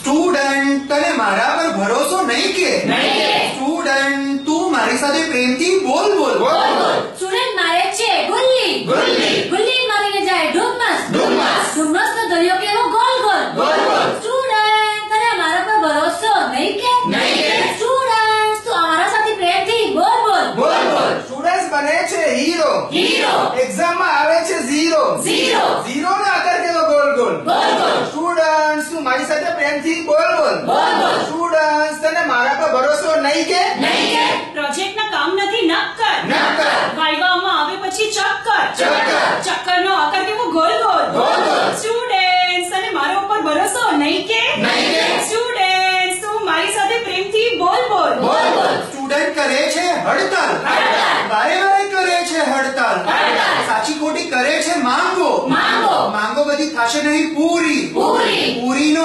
student તને મારા પર ભરોસો નહીં કે સ્ટુડન્ટ તું મારી સાથે પ્રેમથી બોલ બોલ સ્ટુડન્ટ મારે છે ગુલ્લી ગુલ્લી મારીને જાય ડુમ્મસ ડુમ્મસનો દરિયો કેવો ગોલ ગોલ સ્ટુડન્ટ તને મારા પર ભરોસો નહીં કે સ્ટુડન્ટ તું અમારા સાથે પ્રેમથી બોલ સ્ટુડન્ટ બને છે હીરો એક્ઝામ માં આવે છે ઝીરો નો આકાર કેવો ગોલ સ્ટુડન્ટ તું મારી સાથે પ્રેમથી બોલ સ્ટુડન્ટ તને મારા પર ભરોસો નહીં કે પ્રોજેક્ટના કામ નથી નક્કર વાયવામાં આવે પછી ચક્કરનો આકાર કેવો ગોલ સ્ટુડન્ટ્સ તને મારા ઉપર ભરોસો નહીં કે સ્ટુડન્ટ્સ તું મારી સાથે પ્રેમથી બોલ સ્ટુડન્ટ કરે છે હડતાલ વારે કરે છે હડતાલ સાચી ખોટી કરે છે માંગો બધી થશે નહીં પૂરી નો